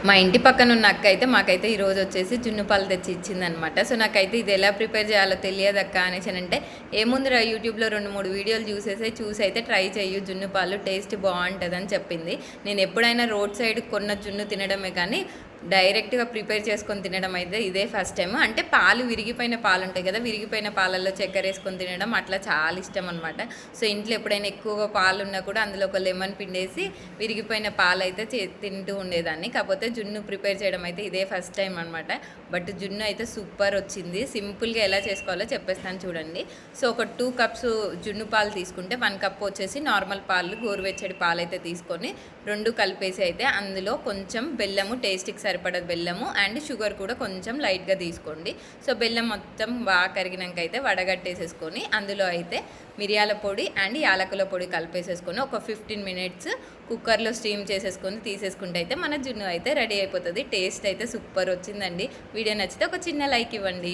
మా ఇంటి పక్కన ఉన్న అక్క అయితే మాకైతే ఈరోజు వచ్చేసి జున్ను పాలు తెచ్చి ఇచ్చిందనమాట. సో నాకైతే ఇది ఎలా ప్రిపేర్ చేయాలో తెలియదక్క అనేసి అంటే, ఏముందిరా యూట్యూబ్లో 2, 3 వీడియోలు చూసి అయితే ట్రై చెయ్యు, జున్ను పాలు టేస్ట్ బాగుంటుందని చెప్పింది. నేను ఎప్పుడైనా రోడ్ సైడ్ కొన్న జున్ను తినడమే కానీ డైరెక్ట్గా ప్రిపేర్ చేసుకొని తినడం అయితే ఇదే ఫస్ట్ టైం. అంటే పాలు విరిగిపోయిన పాలు ఉంటాయి కదా, విరిగిపోయిన పాలల్లో చక్కెర వేసుకొని తినడం అట్లా చాలా ఇష్టం అనమాట. సో ఇంట్లో ఎప్పుడైనా ఎక్కువగా పాలు ఉన్నా కూడా అందులో ఒక లెమన్ పిండేసి విరిగిపోయిన పాలు అయితే తింటూ ఉండేదాన్ని. కాకపోతే జున్ను ప్రిపేర్ చేయడం అయితే ఇదే ఫస్ట్ టైం అనమాట. బట్ జున్ను అయితే సూపర్ వచ్చింది. సింపుల్గా ఎలా చేసుకోవాలో చెప్పేస్తాను చూడండి. సో ఒక 2 కప్స్ జున్ను పాలు తీసుకుంటే 1 కప్ వచ్చేసి నార్మల్ పాలు, గోరువెచ్చడి పాలు అయితే తీసుకొని 2 కలిపేసి అయితే అందులో కొంచెం బెల్లము, టేస్ట్కి సరిపడా బెల్లము అండ్ షుగర్ కూడా కొంచెం లైట్గా తీసుకోండి. సో బెల్లం మొత్తం బాగా కరిగినాక అయితే వడగట్టేసేసుకొని అందులో అయితే మిరియాల పొడి అండ్ యాలకుల పొడి కలిపేసేసుకొని ఒక 15 మినిట్స్ కుక్కర్లో స్టీమ్ చేసేసుకొని తీసేసుకుంటే అయితే మన జున్ను అయితే రెడీ అయిపోతుంది. టేస్ట్ అయితే సూపర్ వచ్చిందండి. వీడియో నచ్చితే ఒక చిన్న లైక్ ఇవ్వండి.